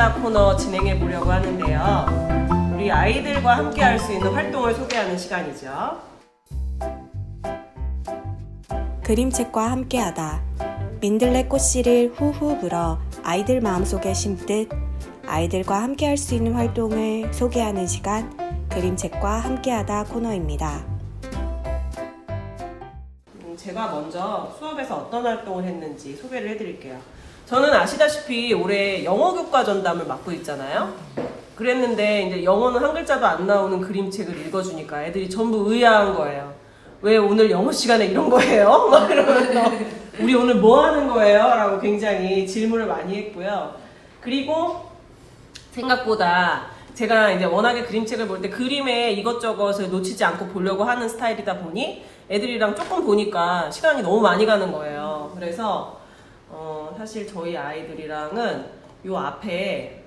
함께하다 코너 진행해 보려고 하는데요. 우리 아이들과 함께 할 수 있는 활동을 소개하는 시간이죠. 그림책과 함께하다. 민들레 꽃씨를 후후 불어 아이들 마음속에 심듯 아이들과 함께할 수 있는 활동을 소개하는 시간, 그림책과 함께하다 코너입니다. 제가 먼저 수업에서 어떤 활동을 했는지 소개를 해드릴게요. 저는 아시다시피 올해 영어 교과 전담을 맡고 있잖아요. 그랬는데 이제 영어는 한 글자도 안 나오는 그림책을 읽어주니까 애들이 전부 의아한 거예요. 왜 오늘 영어 시간에 이런 거예요? 막 이러면서 우리 오늘 뭐 하는 거예요? 라고 굉장히 질문을 많이 했고요. 그리고 생각보다 제가 이제 워낙에 그림책을 볼 때 그림에 이것저것을 놓치지 않고 보려고 하는 스타일이다 보니 애들이랑 조금 보니까 시간이 너무 많이 가는 거예요. 그래서 사실 저희 아이들이랑은 요 앞에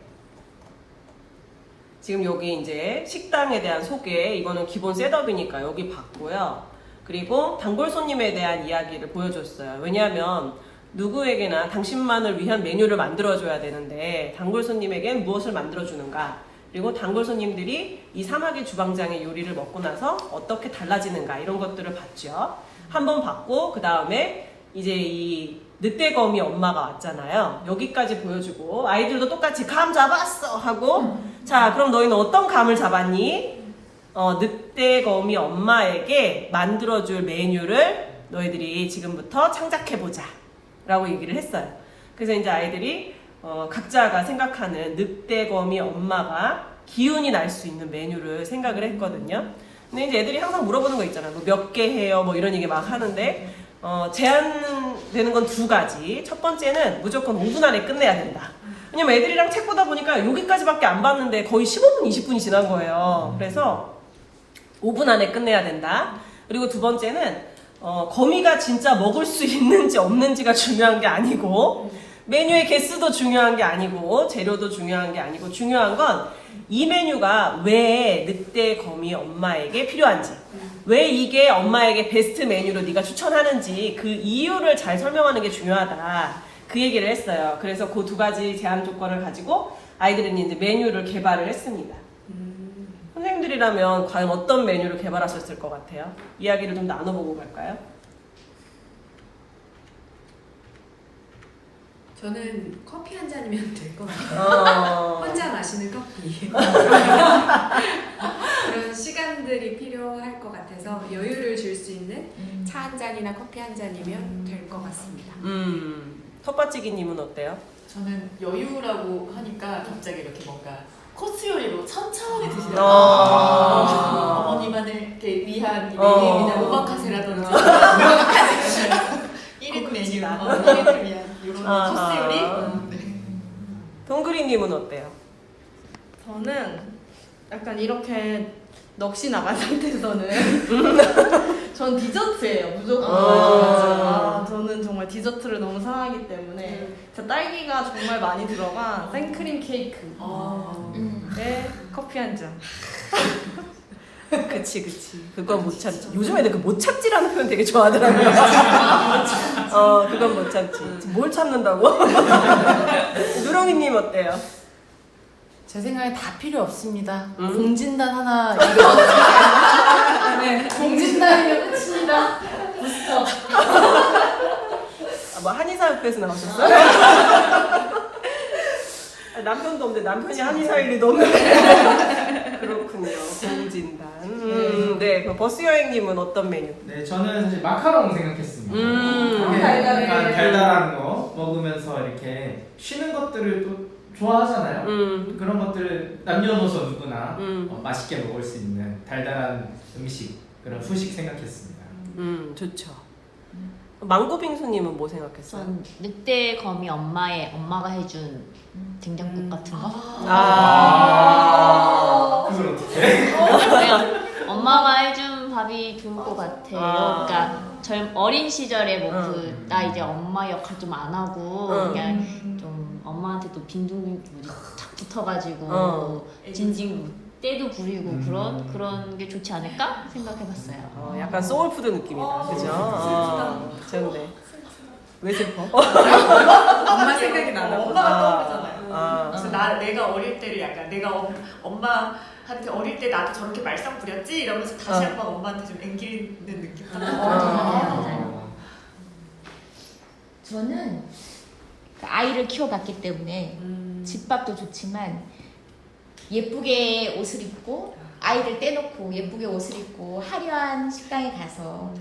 지금 여기 이제 식당에 대한 소개, 이거는 기본 셋업이니까 여기 봤고요. 그리고 단골 손님에 대한 이야기를 보여줬어요. 왜냐하면 누구에게나 당신만을 위한 메뉴를 만들어줘야 되는데 단골 손님에겐 무엇을 만들어주는가, 그리고 단골 손님들이 이 사마귀 주방장의 요리를 먹고 나서 어떻게 달라지는가, 이런 것들을 봤죠. 한번 봤고 그 다음에 이제 이 늑대거미 엄마가 왔잖아요. 여기까지 보여주고 아이들도 똑같이 감 잡았어 하고 자, 그럼 너희는 어떤 감을 잡았니? 늑대거미 엄마에게 만들어줄 메뉴를 너희들이 지금부터 창작해보자 라고 얘기를 했어요. 그래서 이제 아이들이 각자가 생각하는 늑대거미 엄마가 기운이 날 수 있는 메뉴를 생각을 했거든요. 근데 이제 애들이 항상 물어보는 거 있잖아요. 뭐 몇 개 해요? 뭐 이런 얘기 막 하는데 제한되는 건 두 가지. 첫 번째는 무조건 5분 안에 끝내야 된다. 왜냐면 애들이랑 책 보다 보니까 여기까지밖에 안 봤는데 거의 15분, 20분이 지난 거예요. 그래서 5분 안에 끝내야 된다. 그리고 두 번째는 거미가 진짜 먹을 수 있는지 없는지가 중요한 게 아니고 메뉴의 개수도 중요한 게 아니고 재료도 중요한 게 아니고 중요한 건 이 메뉴가 왜 늑대 거미 엄마에게 필요한지, 왜 이게 엄마에게 베스트 메뉴로 네가 추천하는지 그 이유를 잘 설명하는 게 중요하다, 그 얘기를 했어요. 그래서 그 두 가지 제한 조건을 가지고 아이들은 이제 메뉴를 개발을 했습니다. 선생님들이라면 과연 어떤 메뉴를 개발하셨을 것 같아요? 이야기를 좀 나눠보고 갈까요? 저는 커피 한 잔이면 될 것 같아요. 혼자 마시는 커피. 그런 시간들이 필요할 것 같아서 여유를 줄 수 있는 차 한 잔이나 커피 한 잔이면 될 것 같습니다. 텃밭지기님은 어때요? 저는 여유라고 하니까 갑자기 이렇게 뭔가 코스 요리로 천천히 드시는 어머니만을 이렇게 위한 메뉴입니다. 오마카세라든지 1인 메뉴, 1인을 위한 이런 코스 요리. 동그리님은 어때요? 저는 약간 이렇게 넋이 나간 상태에서는 전 디저트예요, 무조건. 저는 정말 디저트를 너무 사랑하기 때문에 진짜 딸기가 정말 많이 들어간 생크림 케이크에 커피 한 잔. 그치. 그건 못 참지. 요즘 애들 그 못 참지라는 표현 되게 좋아하더라고요. 그건 못 참지. 뭘 참는다고? 누렁이님 어때요? 제 생각에 다 필요 없습니다. 공진단 하나 네, 공진단이면 끝입니다. 부스터. 뭐 한의사협회에서 나오셨어요? 남편도 없는데 남편이 한의사일 리도 없는데. 그렇군요. 공진단. 네, 그럼 버스 여행님은 어떤 메뉴? 네, 저는 사실 마카롱 생각했습니다. 달달해. 약간 달달한 거 먹으면서 이렇게 쉬는 것들을 또 좋아하잖아요. 그런 것들을 남녀노소 누구나 맛있게 먹을 수 있는 달달한 음식, 그런 후식 생각했습니다. 좋죠. 망고빙수님은 뭐 생각했어요? 전 늑대 거미 엄마가 해준 된장국 같은 거. 그걸 어떻게? 그냥 엄마가 해준 밥이 좋을 것 같아요. 그러니까 어린 시절에 뭐 나 이제 엄마 역할 좀 안 하고 그냥 좀 엄마한테 또 빈둥빈둥 탁 붙어가지고 진징 때도 부리고 그런 게 좋지 않을까 생각해봤어요. 약간 소울푸드 느낌이다, 그죠? 좋은데. 왜 슬퍼? 엄마 생각이 나나 보다. 엄마가 떠오르잖아요. 그래서 내가 어릴 때를 약간 내가 엄마한테 어릴 때 나도 저렇게 말썽 부렸지 이러면서 다시 한번 엄마한테 좀 앵기는 느낌. 저는 아이를 키워봤기 때문에 집밥도 좋지만 예쁘게 옷을 입고 아이들 떼놓고 예쁘게 옷을 입고 화려한 식당에 가서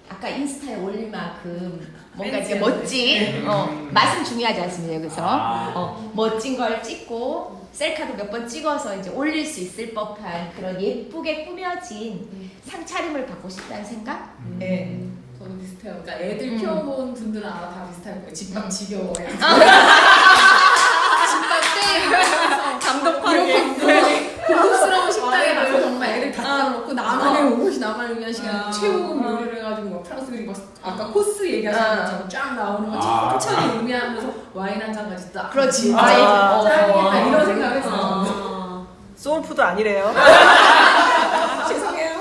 아까 인스타에 올릴 만큼 뭔가 이제 멋진 맛은 중요하지 않습니다. 여기서 멋진 걸 찍고 셀카도 몇 번 찍어서 이제 올릴 수 있을 법한 그런 예쁘게 꾸며진 상차림을 받고 싶다는 생각? 네. 저도 비슷해요. 그러니까 애들 키워본 분들은 아마 다 비슷할 거예요. 집밥 지겨워요. 집밥 때 감독하게 고급스러운 식당에 가서 정말 애들 다 따라놓고 나만의 오롯이 나만을 위한 시간 최고급 요리를 해가지고 막 프랑스 그리고 아까 코스 얘기하신 것처럼 쫙 나오는 거 천천히 의미하면서 와인 한 잔까지 딱 그렇지. 짱이다 이런 생각했어요. 소울푸드 아니래요. 죄송해요.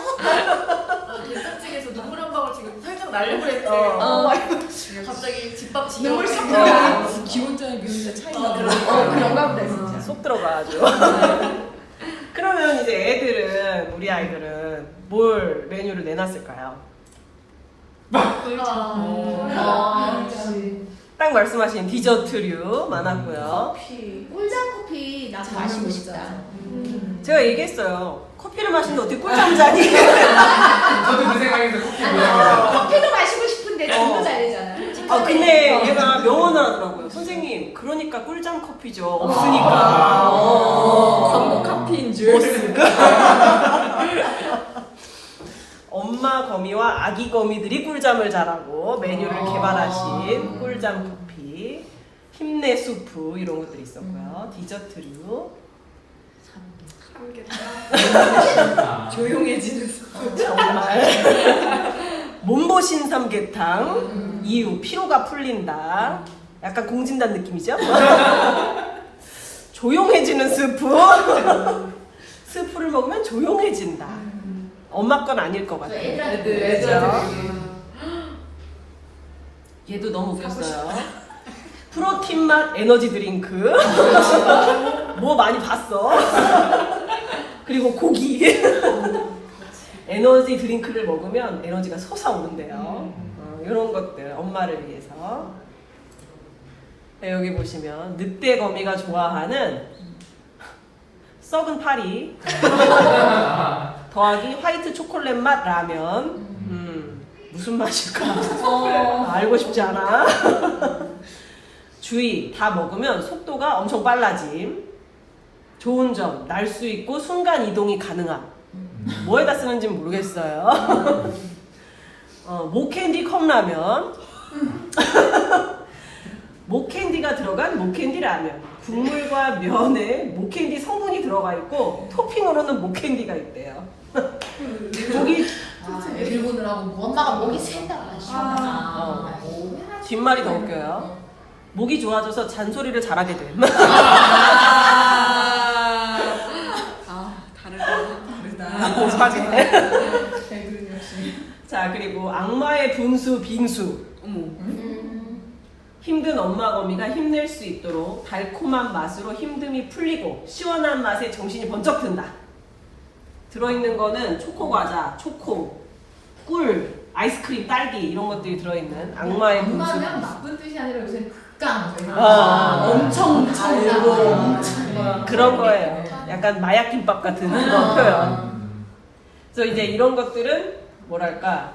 된장찌개에서 눈물 한 방울 지금 살짝 날려고 했는데 갑자기 집밥 눈물 지겨워. 섞여 기본적인 묘미가 차이가 그런가 보다 진짜. 속 들어가죠. 그러면 이제 애들은 우리 아이들은 뭘 메뉴를 내놨을까요? 딱 말씀하신 디저트류 많았고요. 꿀잠 커피 나도 마시고 싶다. 제가 얘기했어요. 커피를 마시는데 어떻게 꿀잠자니? 저도 그 생각에서 커피 모양이다. 커피도 마시고 싶은데 잠도 잘 되잖아. 근데 얘가 명언을 하더라고요. 선생님, 그러니까 꿀잠 커피죠. 없으니까. 광고 카피인 줄. 엄마 거미와 아기 거미들이 꿀잠을 자라고 메뉴를 개발하신 꿀잠 커피, 힘내 수프 이런 것들이 있었고요. 디저트류. 조용해지는 정말. 몸보신 삼계탕. 이유, 피로가 풀린다. 약간 공진단 느낌이죠? 조용해지는 스프. 스프를 먹으면 조용해진다. 엄마 건 아닐 것 같아요. 애들. 얘도 너무 웃겼어요. 프로틴 맛 에너지 드링크. 뭐 많이 봤어. 그리고 고기. 에너지 드링크를 먹으면 에너지가 솟아오른대요. 이런 것들 엄마를 위해서. 네, 여기 보시면 늑대 거미가 좋아하는 썩은 파리 더하기 화이트 초콜릿 맛 라면. 무슨 맛일까? 알고 싶지 않아. 주의, 다 먹으면 속도가 엄청 빨라짐. 좋은 점, 날 수 있고 순간 이동이 가능함. 뭐에다 쓰는지 모르겠어요. 모캔디 컵라면. 모캔디가 들어간 모캔디 라면. 국물과 면에 모캔디 성분이 들어가 있고 토핑으로는 모캔디가 있대요. 목이 애들 보느라고 엄마가 목이 샌다. 뒷말이 더 웃겨요. 목이 좋아져서 잔소리를 잘하게 됨. 곱하게. 자, 그리고 악마의 분수 빙수. 힘든 엄마 거미가 힘낼 수 있도록 달콤한 맛으로 힘듦이 풀리고 시원한 맛에 정신이 번쩍 든다. 들어있는 거는 초코 과자, 초코, 꿀, 아이스크림, 딸기 이런 것들이 들어있는 악마의 분수. 엄마면 나쁜 뜻이 아니라 요새 극강. 엄청 달고 그런 거예요. 약간 마약 김밥 같은 그런 표현. 그래서 이제 이런 것들은 뭐랄까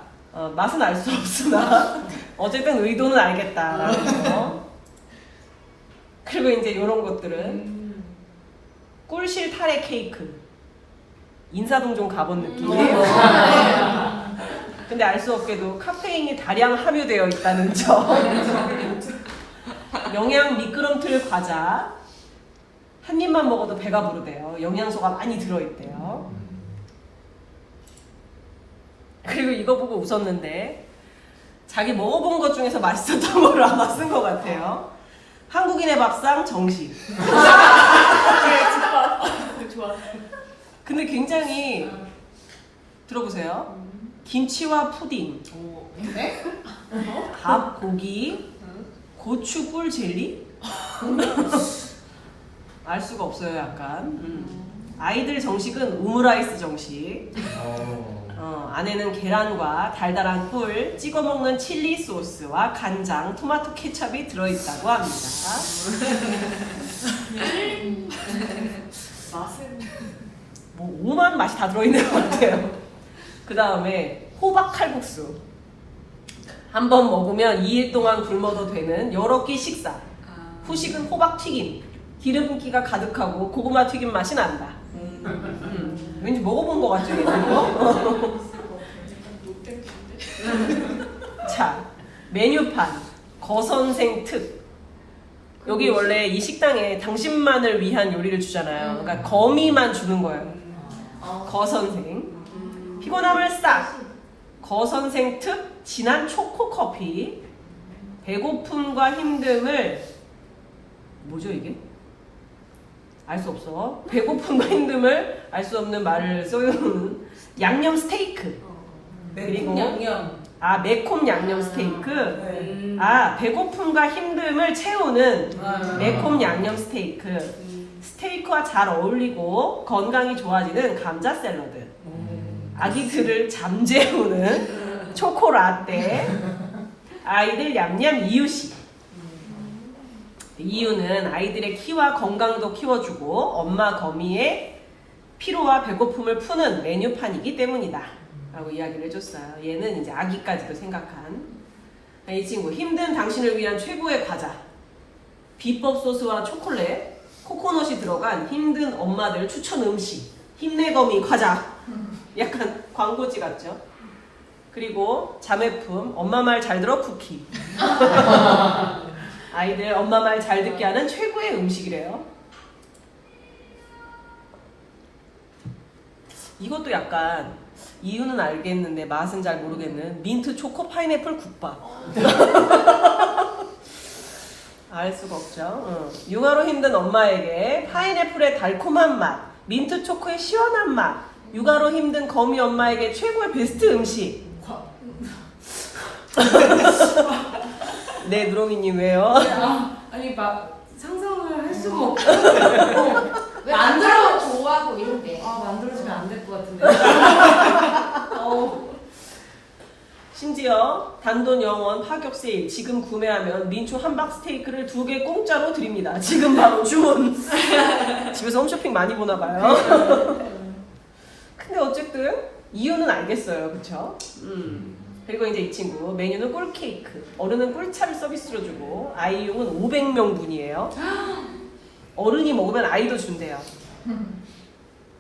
맛은 알 수 없으나 어쨌든 의도는 알겠다라는 거. 그리고 이제 이런 것들은 꿀실 타레 케이크. 인사동 좀 가본 느낌. 근데 알 수 없게도 카페인이 다량 함유되어 있다는 점. 영양 미끄럼틀 과자. 한 입만 먹어도 배가 부르대요. 영양소가 많이 들어있대요. 그리고 이거 보고 웃었는데 자기 먹어본 것 중에서 맛있었던 거를 아마 쓴 것 같아요. 한국인의 밥상 정식. 좋아. 근데 굉장히 들어보세요. 김치와 푸딩, 밥, 고기, 고추 꿀 젤리. 알 수가 없어요, 약간. 아이들 정식은 오므라이스 정식. 안에는 계란과 달달한 꿀, 찍어 먹는 칠리 소스와 간장, 토마토 케첩이 들어있다고 합니다. 맛은 뭐 오만 맛이 다 들어있는 것 같아요. 그 다음에 호박 칼국수. 한 번 먹으면 2일 동안 굶어도 되는 여러 끼 식사. 후식은 호박 튀김. 기름기가 가득하고 고구마 튀김 맛이 난다. 왠지 먹어본 것 같죠, 얘는? 자, 메뉴판 거선생 특. 여기 원래 이 식당에 당신만을 위한 요리를 주잖아요. 그러니까 거미만 주는 거예요. 거선생. 피곤함을 싹. 거선생 특 진한 초코 커피. 배고픔과 힘듦을 뭐죠 이게? 알 수 없어. 배고픔과 힘듦을 알 수 없는 말을 써놓은 양념 스테이크. 그리고 매콤 양념 스테이크. 배고픔과 힘듦을 채우는 매콤 양념 스테이크. 스테이크와 잘 어울리고 건강이 좋아지는 감자 샐러드. 아기들을 잠재우는 초코 라떼. 아이들 냠냠 이유식. 이유는 아이들의 키와 건강도 키워주고 엄마 거미의 피로와 배고픔을 푸는 메뉴판이기 때문이다 라고 이야기를 해줬어요. 얘는 이제 아기까지도 생각한. 이 친구 힘든 당신을 위한 최고의 과자. 비법 소스와 초콜릿, 코코넛이 들어간 힘든 엄마들 추천 음식. 힘내거미 과자. 약간 광고지 같죠? 그리고 자매품 엄마 말 잘 들어 쿠키. 아이들 엄마 말 잘 듣게 하는 최고의 음식이래요. 이것도 약간 이유는 알겠는데 맛은 잘 모르겠는 민트 초코 파인애플 국밥. 알 수가 없죠. 육아로 힘든 엄마에게 파인애플의 달콤한 맛, 민트 초코의 시원한 맛, 육아로 힘든 거미 엄마에게 최고의 베스트 음식. 네, 누렁이님 왜요? 아니 상상을 할 수가 없어. 왜 만들어 좋아하고 이런데. 만들어주면 안 될 것 같은데. 심지어 단돈 영원 파격 세일. 지금 구매하면 민초 함박 스테이크를 2개 공짜로 드립니다. 지금 바로 주문. 집에서 홈쇼핑 많이 보나 봐요. 근데 어쨌든 이유는 알겠어요, 그쵸? 그리고 이제 이 친구 메뉴는 꿀 케이크. 어른은 꿀차를 서비스로 주고 아이용은 500명분이에요. 어른이 먹으면 아이도 준대요.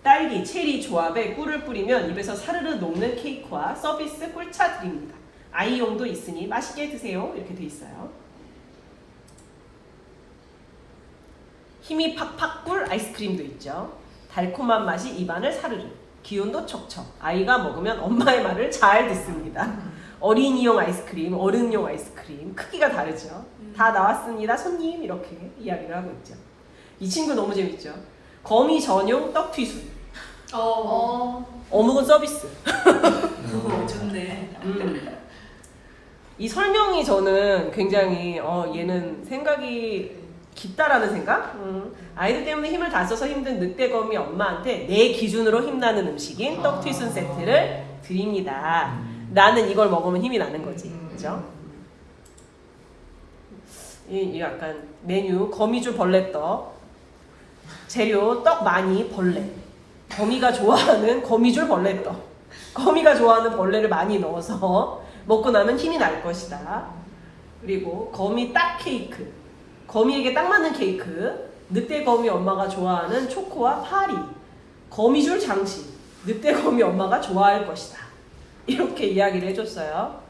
딸기, 체리 조합에 꿀을 뿌리면 입에서 사르르 녹는 케이크와 서비스 꿀차 드립니다. 아이용도 있으니 맛있게 드세요. 이렇게 돼 있어요. 힘이 팍팍 꿀 아이스크림도 있죠. 달콤한 맛이 입안을 사르르. 기운도 척척. 아이가 먹으면 엄마의 말을 잘 듣습니다. 어린이용 아이스크림, 어른용 아이스크림 크기가 다르죠. 다 나왔습니다 손님. 이렇게 이야기를 하고 있죠. 이 친구 너무 재밌죠. 거미 전용 떡 튀순. 어묵은 서비스. 좋네. 이 설명이 저는 굉장히 얘는 생각이 깊다라는 생각? 아이들 때문에 힘을 다 써서 힘든 늑대거미 엄마한테 내 기준으로 힘나는 음식인 떡튀순 세트를 드립니다. 나는 이걸 먹으면 힘이 나는 거지. 그죠? 이 약간 메뉴 거미줄 벌레떡. 재료 떡 많이 벌레. 거미가 좋아하는 거미줄 벌레떡. 거미가 좋아하는 벌레를 많이 넣어서 먹고 나면 힘이 날 것이다. 그리고 거미 딱 케이크. 거미에게 딱 맞는 케이크. 늑대거미 엄마가 좋아하는 초코와 파리. 거미줄 장식. 늑대거미 엄마가 좋아할 것이다. 이렇게 이야기를 해줬어요.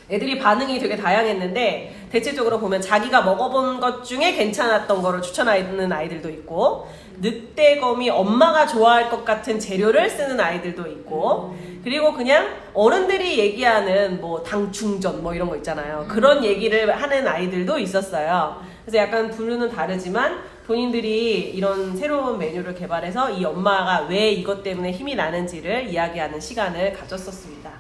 애들이 반응이 되게 다양했는데 대체적으로 보면 자기가 먹어본 것 중에 괜찮았던 거를 추천하는 아이들도 있고 늑대거미 엄마가 좋아할 것 같은 재료를 쓰는 아이들도 있고 그리고 그냥 어른들이 얘기하는 뭐 당충전 뭐 이런 거 있잖아요. 그런 얘기를 하는 아이들도 있었어요. 그래서 약간 분류는 다르지만 본인들이 이런 새로운 메뉴를 개발해서 이 엄마가 왜 이것 때문에 힘이 나는지를 이야기하는 시간을 가졌었습니다.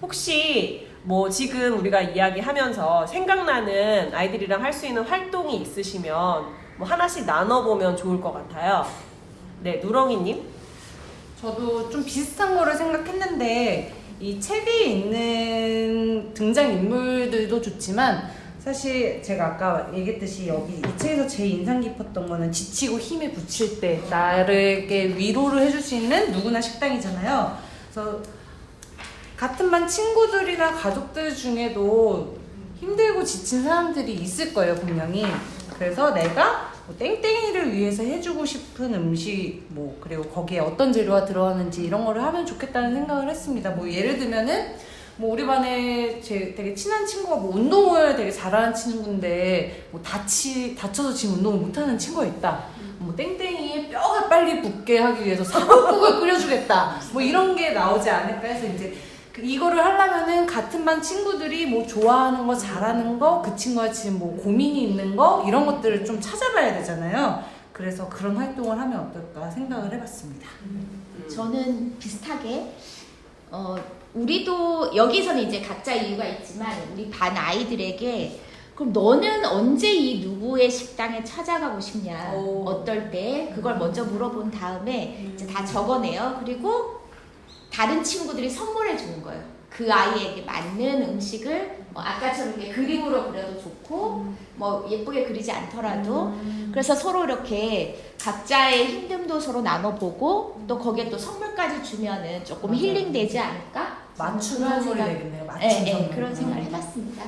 혹시 뭐 지금 우리가 이야기하면서 생각나는 아이들이랑 할 수 있는 활동이 있으시면 뭐 하나씩 나눠보면 좋을 것 같아요. 네, 누렁이님. 저도 좀 비슷한 거를 생각했는데 이 책에 있는 등장인물들도 좋지만 사실 제가 아까 얘기했듯이 여기 이 책에서 제일 인상 깊었던 거는 지치고 힘에 부칠 때 나에게 위로를 해줄 수 있는 누구나 식당이잖아요. 그래서 같은 반 친구들이나 가족들 중에도 힘들고 지친 사람들이 있을 거예요, 분명히. 그래서 내가 뭐 땡땡이를 위해서 해주고 싶은 음식, 뭐 그리고 거기에 어떤 재료가 들어가는지 이런 거를 하면 좋겠다는 생각을 했습니다. 뭐 예를 들면은 뭐 우리 반에 제 되게 친한 친구가 뭐 운동을 되게 잘하는 친구인데 뭐 다쳐서 지금 운동을 못하는 친구가 있다. 뭐 땡땡이의 뼈가 빨리 붙게 하기 위해서 사골국을 끓여주겠다. 뭐 이런 게 나오지 않을까 해서 이제 이거를 하려면은 같은 반 친구들이 뭐 좋아하는 거, 잘하는 거, 그 친구가 지금 뭐 고민이 있는 거 이런 것들을 좀 찾아봐야 되잖아요. 그래서 그런 활동을 하면 어떨까 생각을 해봤습니다. 저는 비슷하게 우리도 여기서는 이제 각자 이유가 있지만 우리 반 아이들에게 그럼 너는 언제 이 누구의 식당에 찾아가고 싶냐, 어떨 때 그걸 먼저 물어본 다음에 이제 다 적어내요. 그리고 다른 친구들이 선물해 주는 거예요. 그 아이에게 맞는 음식을 아까처럼 이렇게 그림으로 그려도 좋고 뭐 예쁘게 그리지 않더라도 그래서 서로 이렇게 각자의 힘듦도 서로 나눠보고 또 거기에 또 선물까지 주면은 조금 힐링되지 않을까? 맞춤 그런 선물이 생각- 되겠네요. 맞춤 네, 선물. 그런 생각을 해봤습니다.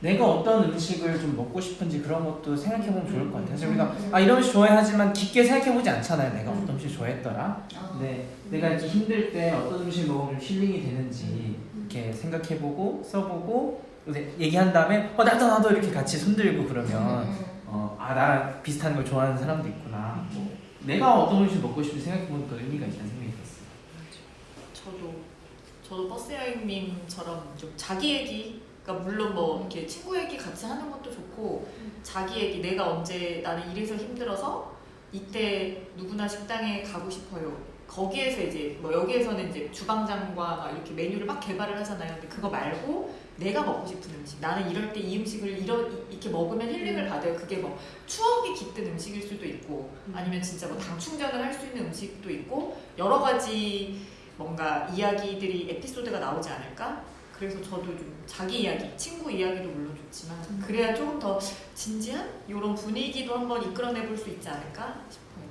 내가 어떤 음식을 좀 먹고 싶은지 그런 것도 생각해보면 좋을 것 같아요. 그래서 우리가 이런 음식 좋아하지만 깊게 생각해보지 않잖아요. 내가 어떤 음식 좋아했더라. 근데 내가 이렇게 힘들 때 어떤 음식 먹으면 힐링이 되는지 이렇게 생각해보고 써보고 얘기한 다음에 나도 이렇게 같이 손들고 그러면 나랑 비슷한 걸 좋아하는 사람도 있구나. 뭐 내가 어떤 음식 먹고 싶은지 생각해보면 또 의미가 있다는 생각이 들었어요. 저도 버스 여행님처럼 좀 자기 얘기, 그러니까 물론 뭐 이렇게 친구 얘기 같이 하는 것도 좋고 자기 얘기, 내가 언제 나는 이래서 힘들어서 이때 누구나 식당에 가고 싶어요. 거기에서 이제 뭐 여기에서는 이제 주방장과 막 이렇게 메뉴를 막 개발을 하잖아요. 근데 그거 말고 내가 먹고 싶은 음식, 나는 이럴 때 이 음식을 이렇게 먹으면 힐링을 받아요. 그게 뭐 추억이 깃든 음식일 수도 있고 아니면 진짜 뭐 당 충전을 할 수 있는 음식도 있고 여러 가지 뭔가 이야기들이 에피소드가 나오지 않을까? 그래서 저도 좀 자기 이야기, 친구 이야기도 물론 좋지만 그래야 조금 더 진지한 이런 분위기도 한번 이끌어내볼 수 있지 않을까 싶어요.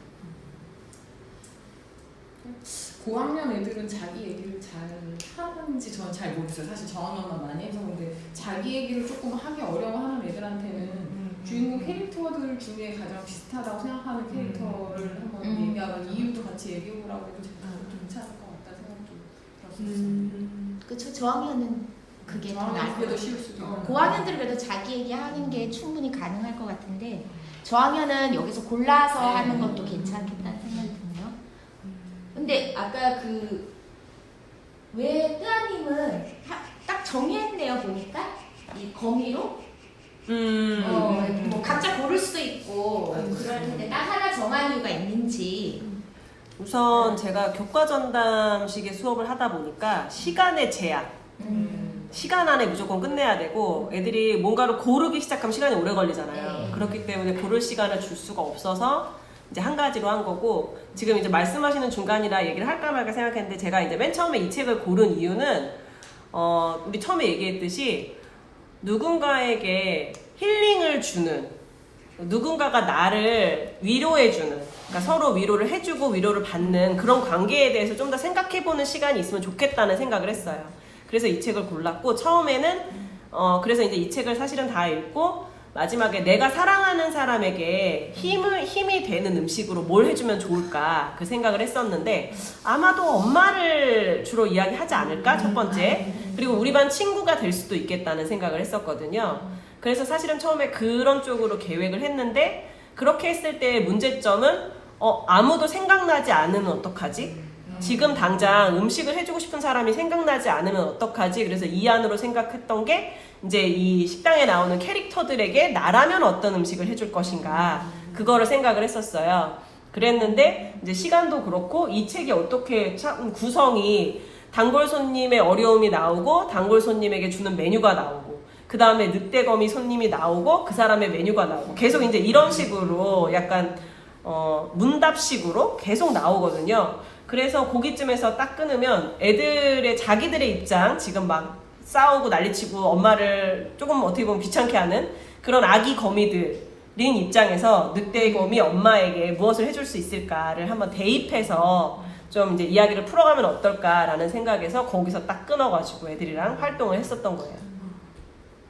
고학년 애들은 자기 얘기를 잘 하는지 저는 잘 모르겠어요. 사실 저학년만 많이 해서. 근데 자기 얘기를 조금 하기 어려워하는 애들한테는 주인공 캐릭터들 중에 가장 비슷하다고 생각하는 캐릭터를 한번 얘기하고 이유도 같이 얘기해보라고 해도 좀 괜찮을 것 같다 생각이 좀 들었었어요. 그쵸, 저학년은 그게 더 나을 것 그래도 같아요. 쉬울 수도 있고. 고학년들은 그래도 자기 얘기하는 게 충분히 가능할 것 같은데 저학년은 여기서 골라서 하는 것도 괜찮겠다는 생각이 드네요. 근데 아까 왜 뜨아님은 딱 정의했네요, 보니까 이 거미로 뭐 각자 고를 수도 있고 그럴 텐데 딱 하나 정한 이유가 있는지. 우선 제가 교과 전담식의 수업을 하다 보니까 시간의 제약, 시간 안에 무조건 끝내야 되고 애들이 뭔가를 고르기 시작하면 시간이 오래 걸리잖아요. 네. 그렇기 때문에 고를 시간을 줄 수가 없어서 이제 한 가지로 한 거고, 지금 이제 말씀하시는 중간이라 얘기를 할까 말까 생각했는데 제가 이제 맨 처음에 이 책을 고른 이유는 우리 처음에 얘기했듯이 누군가에게 힐링을 주는, 누군가가 나를 위로해주는, 그러니까 서로 위로를 해주고 위로를 받는 그런 관계에 대해서 좀 더 생각해보는 시간이 있으면 좋겠다는 생각을 했어요. 그래서 이 책을 골랐고, 처음에는 그래서 이제 이 책을 사실은 다 읽고 마지막에 내가 사랑하는 사람에게 힘이 되는 음식으로 뭘 해주면 좋을까 그 생각을 했었는데, 아마도 엄마를 주로 이야기하지 않을까, 첫 번째. 그리고 우리 반 친구가 될 수도 있겠다는 생각을 했었거든요. 그래서 사실은 처음에 그런 쪽으로 계획을 했는데, 그렇게 했을 때의 문제점은 아무도 생각나지 않으면 어떡하지? 지금 당장 음식을 해주고 싶은 사람이 생각나지 않으면 어떡하지? 그래서 이 안으로 생각했던 게 이제 이 식당에 나오는 캐릭터들에게 나라면 어떤 음식을 해줄 것인가, 그거를 생각을 했었어요. 그랬는데 이제 시간도 그렇고 이 책이 어떻게 참 구성이 단골 손님의 어려움이 나오고 단골 손님에게 주는 메뉴가 나오고, 그 다음에 늑대거미 손님이 나오고 그 사람의 메뉴가 나오고 계속 이제 이런 식으로 약간 문답식으로 계속 나오거든요. 그래서 거기쯤에서 딱 끊으면 애들의 자기들의 입장, 지금 막 싸우고 난리치고 엄마를 조금 어떻게 보면 귀찮게 하는 그런 아기 거미들인 입장에서 늑대거미 엄마에게 무엇을 해줄 수 있을까를 한번 대입해서 좀 이제 이야기를 풀어가면 어떨까라는 생각에서 거기서 딱 끊어가지고 애들이랑 활동을 했었던 거예요.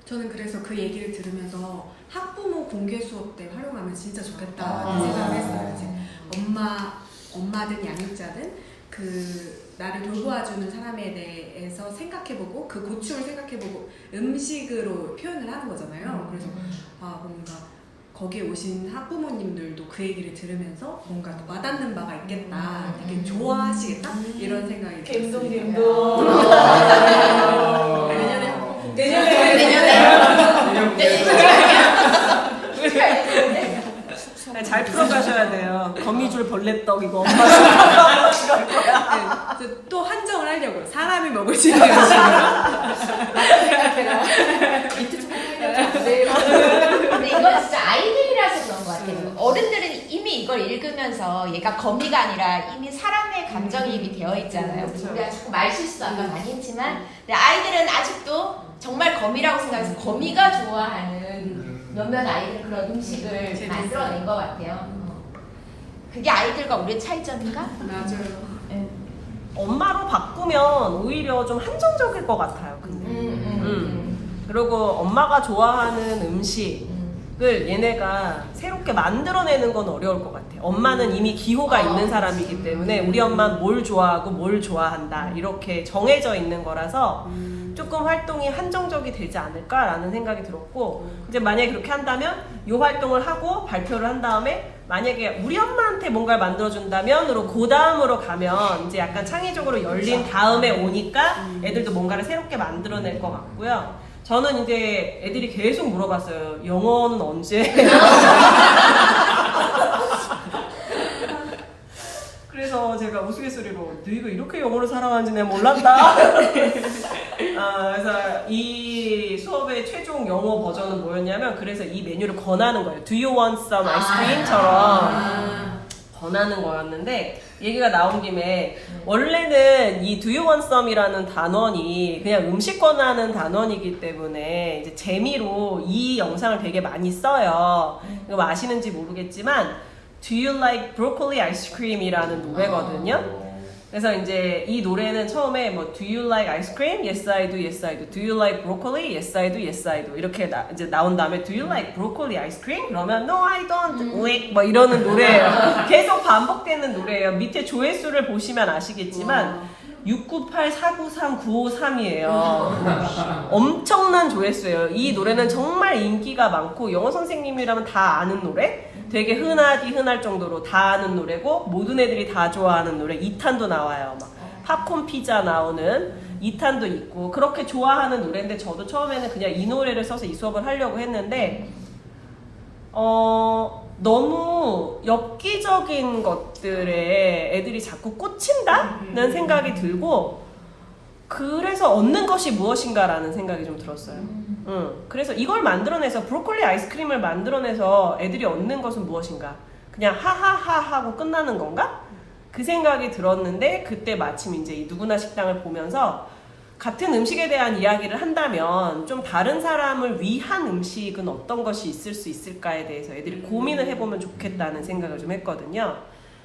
저는 그래서 그 얘기를 들으면서 학부모 공개 수업 때 활용하면 진짜 좋겠다 생각을 했어요. 이제 엄마든 양육자든 그 나를 돌보아주는 사람에 대해서 생각해보고 그 고충을 생각해보고 음식으로 표현을 하는 거잖아요. 그래서 뭔가 거기에 오신 학부모님들도 그 얘기를 들으면서 뭔가 더 와닿는 바가 있겠다, 되게 좋아하시겠다 이런 생각이 들었어요. 네, 잘 풀어가셔야 돼요. 거미줄 벌레떡 이거 엄마 싫어할 거야. 네, 또 한정을 하려고요. 사람이 먹을 수 있는 근데 이건 진짜 아이들이라서 그런 것 같아요. 어른들은 이미 이걸 읽으면서 얘가 거미가 아니라 이미 사람의 감정이입이 되어 있잖아요. 우리가 자꾸 말실수도 아까 많이 했지만, 근데 아이들은 아직도 정말 거미라고 생각해서 거미가 좋아하는 몇몇 아이들은 그런 음식을 만들어낸 것 같아요. 그게 아이들과 우리의 차이점인가? 맞아요. 네. 엄마로 바꾸면 오히려 좀 한정적일 것 같아요. 근데. 그리고 엄마가 좋아하는 음식을 얘네가 새롭게 만들어내는 건 어려울 것 같아요. 엄마는 이미 기호가 있는 사람이기 때문에 우리 엄마는 뭘 좋아하고 뭘 좋아한다 이렇게 정해져 있는 거라서 조금 활동이 한정적이 되지 않을까라는 생각이 들었고, 이제 만약에 그렇게 한다면 이 활동을 하고 발표를 한 다음에 만약에 우리 엄마한테 뭔가를 만들어준다면으로 그 다음으로 가면 이제 약간 창의적으로 열린 다음에 오니까 애들도 뭔가를 새롭게 만들어낼 것 같고요. 저는 이제 애들이 계속 물어봤어요. 영어는 언제? 그래서 제가 우스갯소리로 너 이거 이렇게 영어를 사랑하는지 내가 몰랐다. 그래서 이 수업의 최종 영어 버전은 뭐였냐면, 그래서 이 메뉴를 권하는 거예요. Do you want some ice cream처럼 권하는 거였는데, 얘기가 나온 김에 원래는 이 Do you want some이라는 단원이 그냥 음식 권하는 단원이기 때문에 이제 재미로 이 영상을 되게 많이 써요. 이거 아시는지 모르겠지만 Do you like broccoli ice cream이라는 노래거든요. 그래서 이제 이 노래는 처음에 뭐 Do you like ice cream? Yes I do, yes I do. Do you like broccoli? Yes I do, yes I do. 이렇게 이제 나온 다음에 Do you like broccoli ice cream? 그러면 No I don't. 왜? 뭐 이러는 노래예요. 계속 반복되는 노래예요. 밑에 조회수를 보시면 아시겠지만 698-493-953이에요. 엄청난 조회수예요. 이 노래는 정말 인기가 많고 영어 선생님이라면 다 아는 노래? 되게 흔할 정도로 다 아는 노래고 모든 애들이 다 좋아하는 노래. 2탄도 나와요. 막 팝콘 피자 나오는 2탄도 있고 그렇게 좋아하는 노래인데, 저도 처음에는 그냥 이 노래를 써서 이 수업을 하려고 했는데 너무 엽기적인 것들에 애들이 자꾸 꽂힌다는 생각이 들고, 그래서 얻는 것이 무엇인가라는 생각이 좀 들었어요. 그래서 이걸 만들어내서 브로콜리 아이스크림을 만들어내서 애들이 얻는 것은 무엇인가? 그냥 하하하 하고 끝나는 건가? 그 생각이 들었는데, 그때 마침 이제 이 누구나 식당을 보면서 같은 음식에 대한 이야기를 한다면 좀 다른 사람을 위한 음식은 어떤 것이 있을 수 있을까에 대해서 애들이 고민을 해보면 좋겠다는 생각을 좀 했거든요.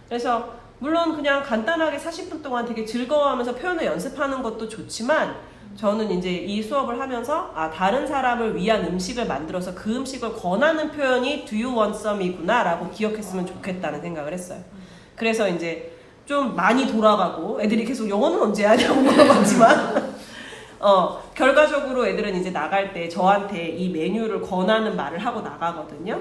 그래서 물론 그냥 간단하게 40분 동안 되게 즐거워하면서 표현을 연습하는 것도 좋지만, 저는 이제 이 수업을 하면서 다른 사람을 위한 음식을 만들어서 그 음식을 권하는 표현이 Do you want some이구나 라고 기억했으면 좋겠다는 생각을 했어요. 그래서 이제 좀 많이 돌아가고 애들이 계속 영어는 언제 하냐고 물어봤지만 결과적으로 애들은 이제 나갈 때 저한테 이 메뉴를 권하는 말을 하고 나가거든요.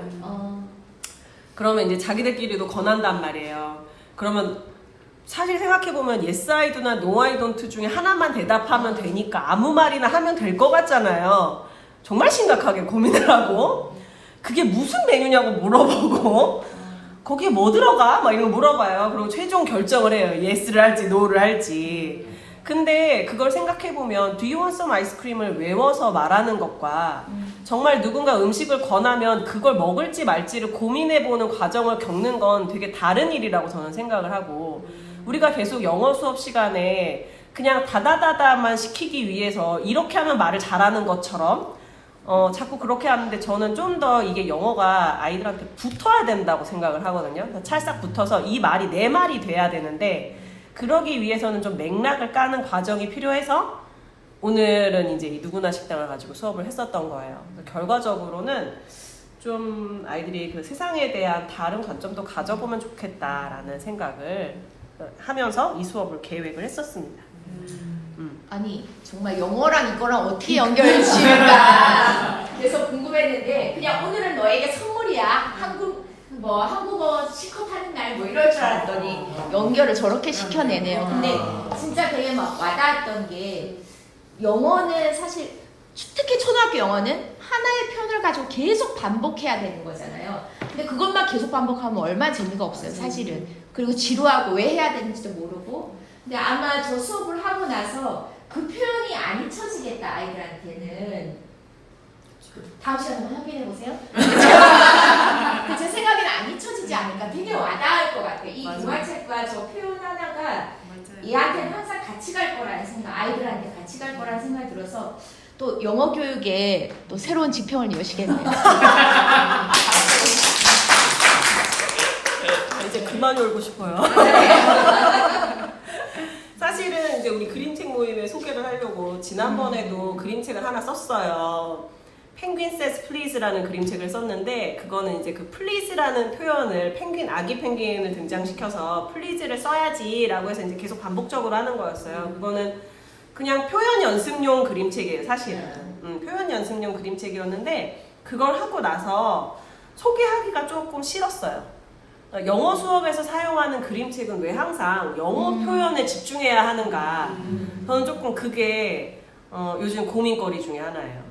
그러면 이제 자기들끼리도 권한단 말이에요. 그러면 사실 생각해보면 Yes I do나 No I don't 중에 하나만 대답하면 되니까 아무 말이나 하면 될 것 같잖아요. 정말 심각하게 고민을 하고 그게 무슨 메뉴냐고 물어보고 거기에 뭐 들어가? 막 이런 거 물어봐요. 그리고 최종 결정을 해요. Yes를 할지 No를 할지. 근데 그걸 생각해보면 Do you want some 아이스크림을 외워서 말하는 것과 정말 누군가 음식을 권하면 그걸 먹을지 말지를 고민해보는 과정을 겪는 건 되게 다른 일이라고 저는 생각을 하고, 우리가 계속 영어 수업 시간에 그냥 다다다다만 시키기 위해서 이렇게 하면 말을 잘하는 것처럼 자꾸 그렇게 하는데, 저는 좀 더 이게 영어가 아이들한테 붙어야 된다고 생각을 하거든요. 찰싹 붙어서 이 말이 내 말이 돼야 되는데, 그러기 위해서는 좀 맥락을 까는 과정이 필요해서 오늘은 이제 이 누구나 식당을 가지고 수업을 했었던 거예요. 결과적으로는 좀 아이들이 그 세상에 대한 다른 관점도 가져보면 좋겠다라는 생각을 하면서 이 수업을 계획을 했었습니다. 아니 정말 영어랑 이거랑 어떻게 연결을 지을까 그래서 궁금했는데, 그냥 오늘은 너에게 선물이야, 한국어 실컷 하는 날 뭐 이럴 줄 알았더니 연결을 저렇게 시켜내네요. 근데 진짜 되게 막 와닿았던 게, 영어는 사실 특히 초등학교 영어는 하나의 표현을 가지고 계속 반복해야 되는 거잖아요. 근데 그것만 계속 반복하면 얼마나 재미가 없어요, 사실은. 그리고 지루하고 왜 해야 되는지도 모르고. 근데 아마 저 수업을 하고 나서 그 표현이 안 잊혀지겠다, 아이들한테는. 다음 시간에 한번 확인해 보세요. 제 생각에는 안 잊혀지지 않을까, 되게 와닿을 것 같아요. 이 동화책과 저 표현 하나가 얘한테는 항상 같이 갈 거라는 생각, 아이들한테 같이 갈 거라는 생각이 들어서 또 영어 교육에 또 새로운 지평을 여시겠네요. 이제 그만 울고 싶어요. 사실은 이제 우리 그림책 모임에 소개를 하려고 지난번에도 그림책을 하나 썼어요. 펭귄 says please라는 그림책을 썼는데, 그거는 이제 그 please라는 표현을 아기 펭귄을 등장시켜서 please를 써야지라고 해서 이제 계속 반복적으로 하는 거였어요. 그거는 그냥 표현 연습용 그림책이에요, 사실은. 표현 연습용 그림책이었는데, 그걸 하고 나서 소개하기가 조금 싫었어요. 영어 수업에서 사용하는 그림책은 왜 항상 영어 표현에 집중해야 하는가. 저는 조금 그게 요즘 고민거리 중에 하나예요.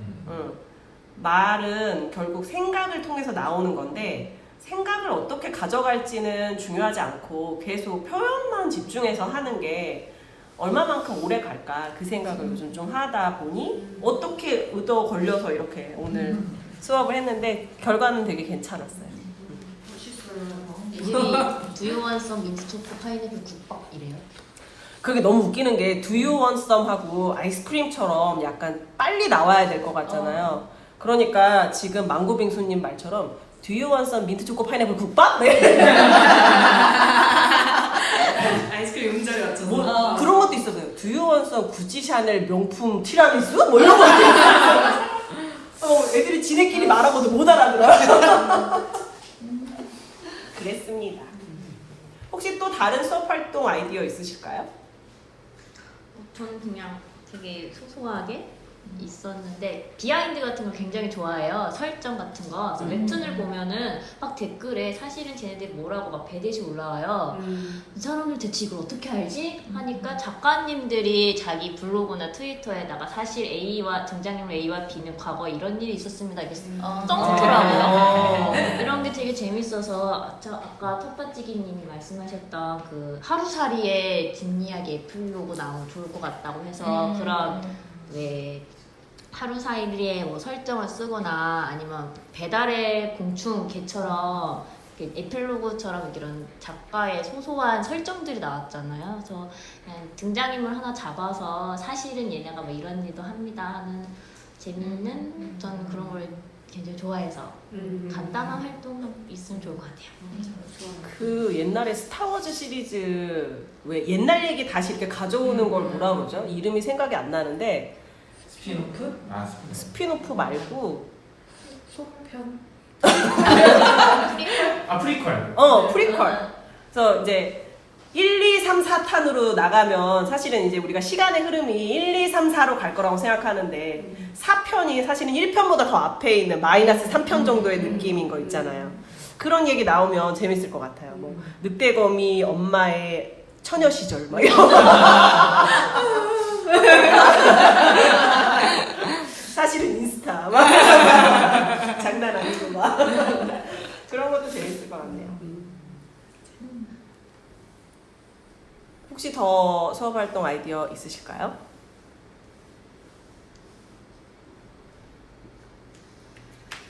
말은 결국 생각을 통해서 나오는 건데, 생각을 어떻게 가져갈지는 중요하지 않고 계속 표현만 집중해서 하는 게 얼마만큼 오래 갈까, 그 생각을 요즘 좀 하다 보니 어떻게 의도 걸려서 이렇게 오늘 수업을 했는데 결과는 되게 괜찮았어요. 애들이 Do you want some 민트 초코 파인애플 국밥 이래요. 그게 너무 웃기는 게 Do you want some 하고 아이스크림처럼 약간 빨리 나와야 될 것 같잖아요. 그러니까 지금 망고빙수님 말처럼 Do you want some 민트 초코 파인애플 국밥? 네. 아이스크림 음절이 왔죠. 뭐 그런 것도 있었어요. Do you want some 구찌 샤넬 명품 티라미수? 뭐 이런 것도 있었어요. 애들이 지네끼리 말하고도 못 알아들어요. 그랬습니다. 혹시 또 다른 수업 활동 아이디어 있으실까요? 저는 그냥 되게 소소하게 있었는데, 비하인드 같은 거 굉장히 좋아해요. 설정 같은 거. 웹툰을 보면은 막 댓글에 사실은 쟤네들이 뭐라고 막 배댓이 올라와요. 이 사람들 대체 이걸 어떻게 알지? 하니까 작가님들이 자기 블로그나 트위터에다가 사실 A와 등장인물 A와 B는 과거에 이런 일이 있었습니다, 이렇게 써놓더라고요. 이런 게 되게 재밌어서, 아까 텃밭지기님이 말씀하셨던 그 하루살이의 뒷이야기 에필로그 나오면 좋을 것 같다고 해서 그런 왜 하루살이의 뭐 설정을 쓰거나 아니면 배달의 공충 개처럼 에필로그처럼 이런 작가의 소소한 설정들이 나왔잖아요. 그래서 그냥 등장인물 하나 잡아서 사실은 얘네가 뭐 이런 일도 합니다 하는 재미있는, 저는 그런 걸 굉장히 좋아해서 간단한 활동 있으면 좋을 것 같아요. 그 옛날에 스타워즈 시리즈 왜 옛날 얘기 다시 이렇게 가져오는 걸 뭐라 그러죠? 이름이 생각이 안 나는데, 스피노프? 스피노프 말고 소편. 프리퀄. 프리퀄. 그래서 이제 1, 2, 3, 4탄으로 나가면 사실은 이제 우리가 시간의 흐름이 1, 2, 3, 4로 갈 거라고 생각하는데 4편이 사실은 1편보다 더 앞에 있는 마이너스 3편 정도의 느낌인 거 있잖아요. 그런 얘기 나오면 재밌을 것 같아요. 뭐 늑대거미 엄마의 처녀 시절 막 이런 거. 사실은 인스타 막 장난 아니고 막 그런 것도 재밌을 것 같네요. 혹시 혹시 더 수업 활동 아이디어 있으실까요?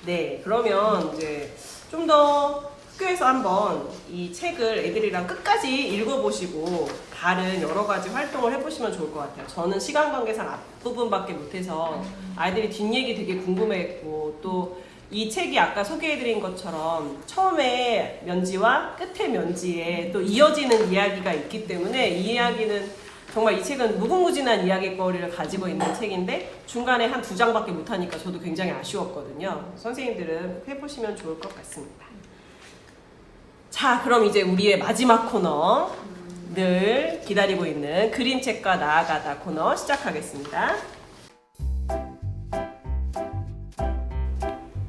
네, 그러면 이제 좀 더 학교에서 한번 이 책을 애들이랑 끝까지 읽어보시고 다른 여러 가지 활동을 해보시면 좋을 것 같아요. 저는 시간 관계상 앞부분밖에 못해서 아이들이 뒷얘기 되게 궁금해했고, 또 이 책이 아까 소개해드린 것처럼 처음에 면지와 끝에 면지에 또 이어지는 이야기가 있기 때문에 이 이야기는 정말 이 책은 무궁무진한 이야기거리를 가지고 있는 책인데 중간에 한 2장밖에 못하니까 저도 굉장히 아쉬웠거든요. 선생님들은 해보시면 좋을 것 같습니다. 자, 그럼 이제 우리의 마지막 코너, 늘 기다리고 있는 그림책과 나아가다 코너 시작하겠습니다.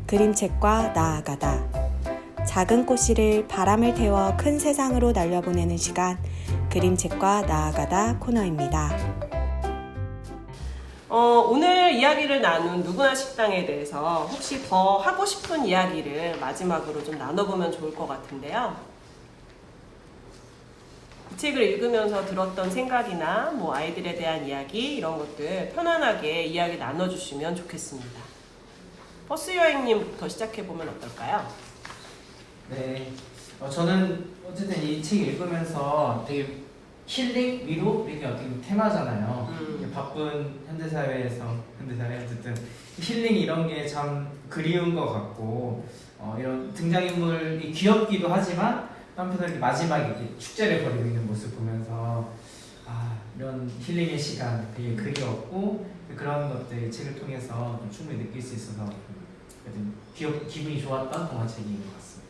그림책과 나아가다. 작은 꽃씨를 바람을 태워 큰 세상으로 날려보내는 시간, 그림책과 나아가다 코너입니다. 오늘 이야기를 나눈 누구나 식당에 대해서 혹시 더 하고 싶은 이야기를 마지막으로 좀 나눠보면 좋을 것 같은데요. 이 책을 읽으면서 들었던 생각이나 뭐 아이들에 대한 이야기 이런 것들 편안하게 이야기 나눠주시면 좋겠습니다. 버스 여행님부터 시작해보면 어떨까요? 네, 저는 어쨌든 이 책 읽으면서 되게 힐링, 위로 이게 어떻게 보면 테마잖아요. 바쁜 현대사회에서 어쨌든 힐링 이런 게 참 그리운 것 같고, 이런 등장인물이 귀엽기도 하지만 한편으로 이렇게 마지막에 이렇게 축제를 벌이고 있는 모습 보면서 이런 힐링의 시간 되게 그리웠고, 그런 것들 이 책을 통해서 좀 충분히 느낄 수 있어서 기분이 좋았던 동화책인 것 같습니다.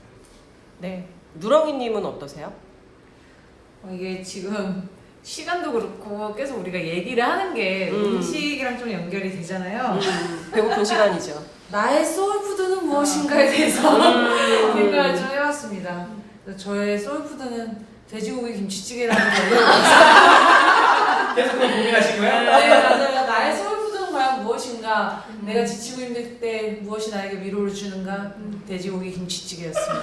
네, 누렁이님은 어떠세요? 이게 지금 시간도 그렇고 계속 우리가 얘기를 하는 게 음식이랑 좀 연결이 되잖아요. 배고픈 시간이죠. 나의 소울푸드는 무엇인가에 대해서 생각을 좀 해봤습니다. 저의 소울푸드는 돼지고기 김치찌개라는 걸 계속 그거 고민하신 거예요? 네, 맞아요. 나의 소울푸드는 과연 무엇인가? 내가 지치고 힘들 때 무엇이 나에게 위로를 주는가? 돼지고기 김치찌개였습니다.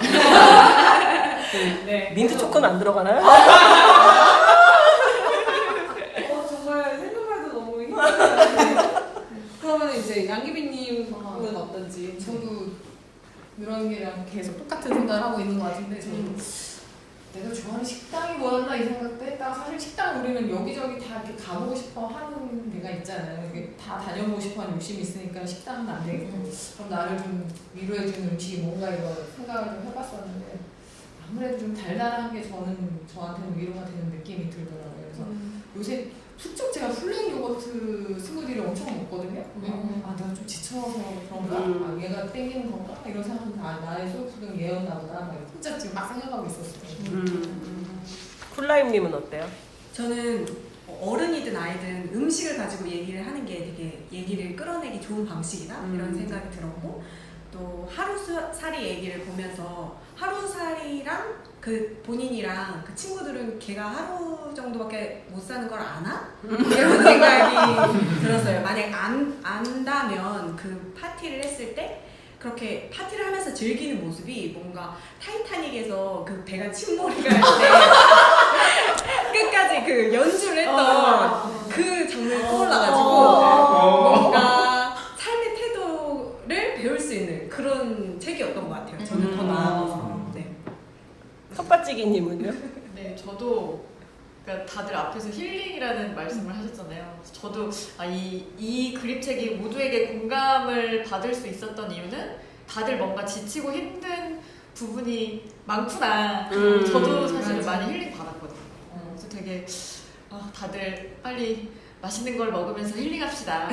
네. 민트 초코는 안 들어가나요? 정말 생각만 해도 너무 힘들어요. 그러면 이제 양기빈님은 어떤지? 저도 누렁이랑 계속 똑같은 생각을 하고 있는 것 같은데 저는 내가 좋아하는 식당이 뭐였나 이 생각도 했다가 사실 식당 우리는 여기저기 다 이렇게 가보고 싶어 하는 데가 있잖아요. 이게 다 다녀보고 싶어 하는 욕심이 있으니까 식당은 안 되겠고 그럼 나를 좀 위로해주는 음식이 뭔가 이거 생각을 좀 해봤었는데 아무래도 좀 달달한 게 저한테는 위로가 되는 느낌이 들더라고요. 그래서 요새 수축 제가 플레인 요거트 스무디를 엄청 먹거든요. 내가 좀 지쳐서 그런가? 얘가 땡기는 건가? 이런 생각은 나의 소울푸드는 얘였나 보다. 막 혼자 지금 막 생각하고 있었어요. 쿨라임님은 어때요? 저는 어른이든 아이든 음식을 가지고 얘기를 하는 게 되게 얘기를 끌어내기 좋은 방식이다 이런 생각이 들었고, 또 하루살이 얘기를 보면서 하루살이랑 그 본인이랑 그 친구들은 걔가 하루 정도밖에 못 사는 걸 아나? 이런 생각이 들었어요. 만약 안다면 그 파티를 했을 때 그렇게 파티를 하면서 즐기는 모습이 뭔가 타이타닉에서 그 배가 침몰이 갈 때 끝까지 그 연주를 했던 그 장면이 떠올라가지고 뭔가 삶의 태도를 배울 수 있는 그런 책이었던 것 같아요. 저는 더 나아가서. 네. 텃밭지기님은요? 네, 저도 그러니까 다들 앞에서 힐링이라는 말씀을 하셨잖아요. 저도 이 그림책이 모두에게 공감을 받을 수 있었던 이유는 다들 뭔가 지치고 힘든 부분이 많구나. 저도 사실은 많이 힐링 받았거든요. 그래서 되게 다들 빨리 맛있는 걸 먹으면서 힐링합시다.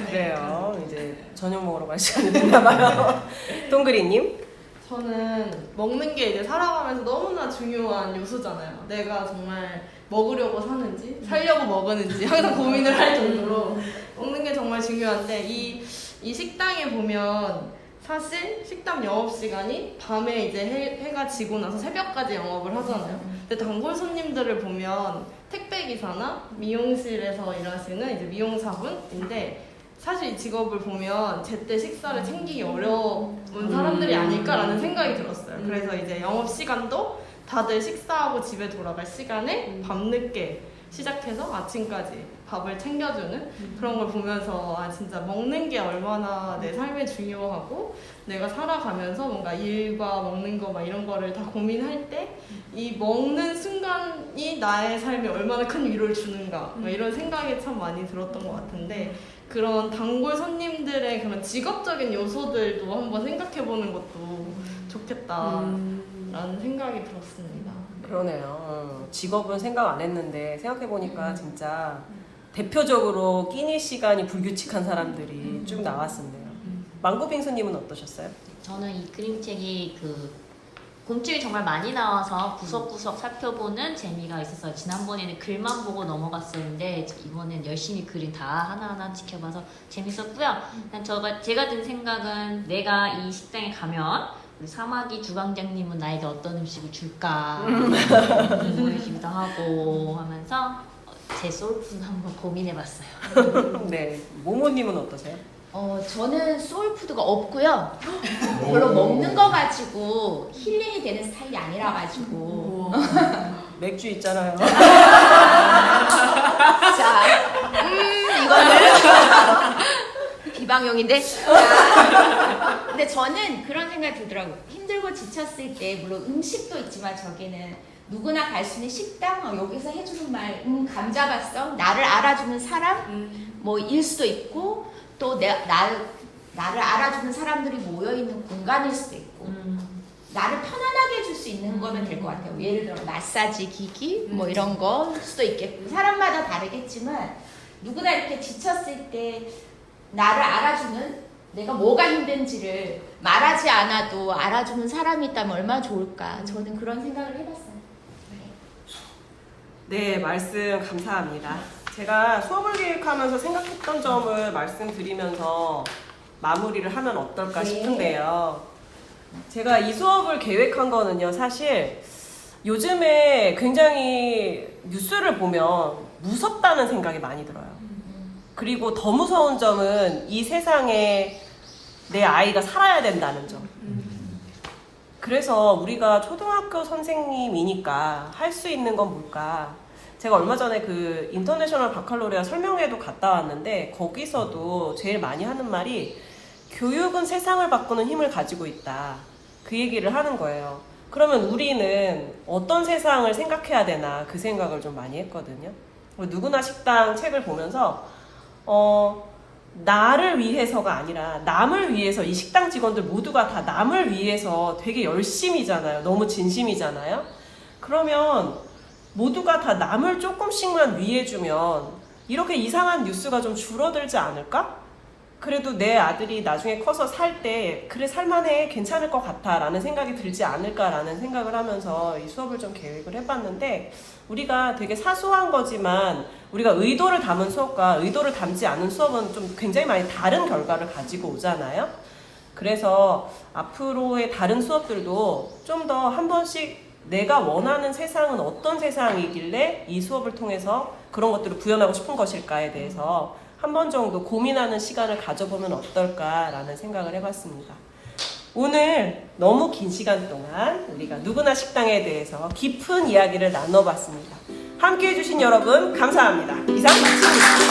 그래요. 이제 저녁 먹으러 갈 시간이 됐나봐요. 동그리님? 저는 먹는 게 이제 살아가면서 너무나 중요한 요소잖아요. 내가 정말 먹으려고 사는지 살려고 먹었는지 항상 고민을 할 정도로 먹는 게 정말 중요한데 이 식당에 보면 사실 식당 영업시간이 밤에 이제 해가 지고 나서 새벽까지 영업을 하잖아요. 근데 단골 손님들을 보면 택배기사나 미용실에서 일하시는 이제 미용사분인데 사실 이 직업을 보면 제때 식사를 챙기기 어려운 사람들이 아닐까라는 생각이 들었어요. 그래서 이제 영업시간도 다들 식사하고 집에 돌아갈 시간에 밤늦게 시작해서 아침까지 밥을 챙겨주는 그런 걸 보면서 아 진짜 먹는 게 얼마나 내 삶에 중요하고 내가 살아가면서 뭔가 일과 먹는 거 막 이런 거를 다 고민할 때 이 먹는 순간이 나의 삶에 얼마나 큰 위로를 주는가 막 이런 생각이 참 많이 들었던 것 같은데 그런 단골 손님들의 그런 직업적인 요소들도 한번 생각해보는 것도 좋겠다라는 생각이 들었습니다. 그러네요. 직업은 생각 안 했는데 생각해보니까 진짜 대표적으로 끼니 시간이 불규칙한 사람들이 쭉 나왔었네요. 망고빙수님은 어떠셨어요? 저는 이 그림책이 그 곰집이 정말 많이 나와서 구석구석 살펴보는 재미가 있어서 지난번에는 글만 보고 넘어갔었는데 이번엔 열심히 그림 다 하나하나 지켜봐서 재밌었고요. 제가 든 생각은 내가 이 식당에 가면 우리 사마귀 주방장님은 나에게 어떤 음식을 줄까 궁금해지기도 하고 하면서 제 소울푸드 한번 고민해봤어요. 네, 모모님은 어떠세요? 저는 소울푸드가 없고요. 별로 먹는 거 가지고 힐링이 되는 스타일이 아니라 가지고. 맥주 있잖아요. 자, 이거는 비방용인데. 자, 근데 저는 그런 생각이 들더라고요. 힘들고 지쳤을 때 물론 음식도 있지만 저기는 누구나 갈 수 있는 식당, 여기서 해주는 말, 감 잡았어. 나를 알아주는 사람, 뭐일 수도 있고 또 나를 알아주는 사람들이 모여있는 공간일 수도 있고 나를 편안하게 해줄 수 있는 거면 될 것 같아요. 예를 들어 마사지 기기 뭐 이런 거 수도 있겠고 사람마다 다르겠지만 누구나 이렇게 지쳤을 때 나를 알아주는 내가 뭐가 힘든지를 말하지 않아도 알아주는 사람이 있다면 얼마나 좋을까. 저는 그런 생각을 해봤어요. 네, 말씀 감사합니다. 제가 수업을 계획하면서 생각했던 점을 말씀드리면서 마무리를 하면 어떨까 싶은데요. 제가 이 수업을 계획한 거는요, 사실 요즘에 굉장히 뉴스를 보면 무섭다는 생각이 많이 들어요. 그리고 더 무서운 점은 이 세상에 내 아이가 살아야 된다는 점. 그래서 우리가 초등학교 선생님이니까 할 수 있는 건 뭘까? 제가 얼마 전에 그 인터내셔널 바칼로레아 설명회도 갔다 왔는데 거기서도 제일 많이 하는 말이 교육은 세상을 바꾸는 힘을 가지고 있다. 그 얘기를 하는 거예요. 그러면 우리는 어떤 세상을 생각해야 되나 그 생각을 좀 많이 했거든요. 누구나 식당 책을 보면서 나를 위해서가 아니라 남을 위해서 이 식당 직원들 모두가 다 남을 위해서 되게 열심이잖아요. 너무 진심이잖아요. 그러면 모두가 다 남을 조금씩만 위해주면 이렇게 이상한 뉴스가 좀 줄어들지 않을까? 그래도 내 아들이 나중에 커서 살 때 그래 살만해 괜찮을 것 같아 라는 생각이 들지 않을까라는 생각을 하면서 이 수업을 좀 계획을 해봤는데 우리가 되게 사소한 거지만 우리가 의도를 담은 수업과 의도를 담지 않은 수업은 좀 굉장히 많이 다른 결과를 가지고 오잖아요. 그래서 앞으로의 다른 수업들도 좀 더 한 번씩 내가 원하는 세상은 어떤 세상이길래 이 수업을 통해서 그런 것들을 구현하고 싶은 것일까에 대해서 한 번 정도 고민하는 시간을 가져보면 어떨까라는 생각을 해봤습니다. 오늘 너무 긴 시간 동안 우리가 누구나 식당에 대해서 깊은 이야기를 나눠봤습니다. 함께해 주신 여러분 감사합니다. 이상 마칩니다.